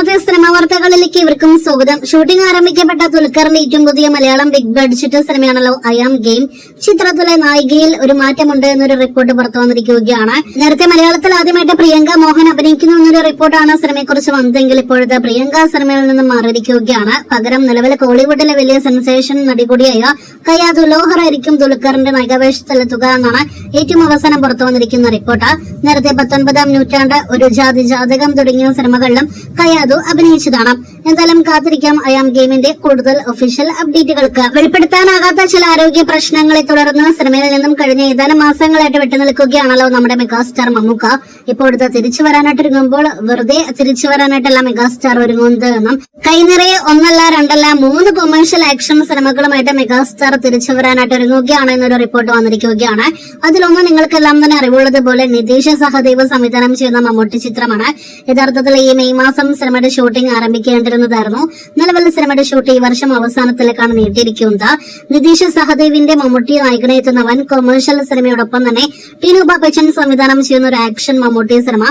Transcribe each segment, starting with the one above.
ഇന്നത്തെ സിനിമാ വാർത്തകളിലേക്ക് ഇവർക്കും സ്വാഗതം. ഷൂട്ടിംഗ് ആരംഭിക്കപ്പെട്ട ദുൽഖറിന്റെ ഏറ്റവും പുതിയ മലയാളം ബിഗ് ബഡ്ജറ്റ് സിനിമയാണല്ലോ ഐ ആം ഗെയിം. ചിത്രത്തിലെ നായികയിൽ ഒരു മാറ്റമുണ്ട് എന്നൊരു റിപ്പോർട്ട് പുറത്തു വന്നിരിക്കുകയാണ്. നേരത്തെ മലയാളത്തിൽ ആദ്യമായിട്ട് പ്രിയങ്ക മോഹൻ അഭിനയിക്കുന്നു എന്നൊരു റിപ്പോർട്ടാണ് സിനിമയെക്കുറിച്ച് വന്നതെങ്കിൽ ഇപ്പോഴത്തെ പ്രിയങ്ക സിനിമയിൽ നിന്നും മാറിയിരിക്കുകയാണ്. പകരം നിലവിൽ കോളിവുഡിലെ വലിയ സെൻസേഷൻ നടി കൂടിയായ കയാതു ലോഹർ ആയിരിക്കും ദുൽഖറിന്റെ നായികാവേഷത്തിലെത്തുക എന്നാണ് ഏറ്റവും അവസാനം പുറത്തു വന്നിരിക്കുന്ന റിപ്പോർട്ട്. നേരത്തെ 19ാം നൂറ്റാണ്ട്, ഒരു ജാതി ജാതകം തുടങ്ങിയ സിനിമകളിലും കയാതു അഭിനയിച്ചതാണ്. എന്തായാലും കാത്തിരിക്കാം ഐ ആം ഗെയിമിന്റെ കൂടുതൽ ഒഫീഷ്യൽ അപ്ഡേറ്റുകൾക്ക്. വെളിപ്പെടുത്താനാകാത്ത ചില ആരോഗ്യ പ്രശ്നങ്ങളെ തുടർന്ന് സിനിമയിൽ നിന്നും കഴിഞ്ഞ ഏതാനും മാസങ്ങളായിട്ട് വിട്ടുനിൽക്കുകയാണല്ലോ നമ്മുടെ മെഗാസ്റ്റാർ മമ്മൂക്ക. ഇപ്പോഴത്തെ തിരിച്ചു വരാനായിട്ടിറങ്ങുമ്പോൾ വെറുതെ തിരിച്ചു വരാനായിട്ടല്ല മെഗാസ്റ്റാർ ഒരുങ്ങുന്നത് എന്നും കൈനിറയെ ഒന്നല്ല രണ്ടല്ല 3 കൊമേഴ്ഷ്യൽ ആക്ഷൻ സിനിമകളുമായിട്ട് മെഗാസ്റ്റാർ തിരിച്ചു വരാനായിട്ട് ഒരുങ്ങുകയാണ് എന്നൊരു റിപ്പോർട്ട് വന്നിരിക്കുകയാണ്. അതിലൊന്ന് നിങ്ങൾക്കെല്ലാം തന്നെ അറിവുള്ളത് പോലെ നിതീഷ് സഹദേവ് സംവിധാനം ചെയ്യുന്ന മമ്മൂട്ടി ചിത്രമാണ്. യഥാർത്ഥത്തിൽ ഈ മെയ് മാസം സിനിമയുടെ ഷൂട്ടിംഗ് ആരംഭിക്കേണ്ടിരുന്നതായിരുന്നു. നിലവിൽ സിനിമയുടെ ഷൂട്ട് ഈ വർഷം അവസാനത്തിലേക്കാണ് നീട്ടിയിരിക്കുന്നത്. നിതീഷ് സഹദേവിന്റെ മമ്മൂട്ടി നായകനെ എത്തുന്ന വൻ കൊമേഴ്ഷ്യൽ സിനിമയോടൊപ്പം തന്നെ ടീനു ബച്ചൻ സംവിധാനം ചെയ്യുന്ന ഒരു ആക്ഷൻ മമ്മൂട്ടി സിനിമ,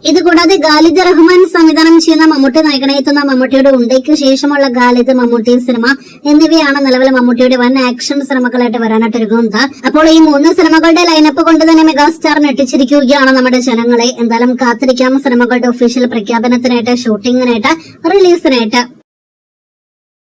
ഇതുകൂടാതെ ഖാലിദ് റഹ്മാൻ സംവിധാനം ചെയ്യുന്ന മമ്മൂട്ടി നായകനെ എത്തുന്ന മമ്മൂട്ടിയുടെ ഉണ്ടയ്ക്ക് ശേഷമുള്ള ഖാലിദ് മമ്മൂട്ടി സിനിമ എന്നിവയാണ് നിലവിൽ മമ്മൂട്ടിയുടെ വൻ ആക്ഷൻ സിനിമകളായിട്ട് വരാനായിട്ട് ഒരുങ്ങുന്നത്. അപ്പോൾ ഈ 3 സിനിമകളുടെ ലൈനപ്പ് കൊണ്ട് തന്നെ മെഗാസ്റ്റാർ ഞെട്ടിച്ചിരിക്കുകയാണ് നമ്മുടെ ജനങ്ങളെ. എന്തായാലും കാത്തിരിക്കാം സിനിമകളുടെ ഒഫീഷ്യൽ പ്രഖ്യാപനത്തിനായിട്ട്, ഷൂട്ടിങ്ങിനായിട്ട്, റിലീസിനായിട്ട്.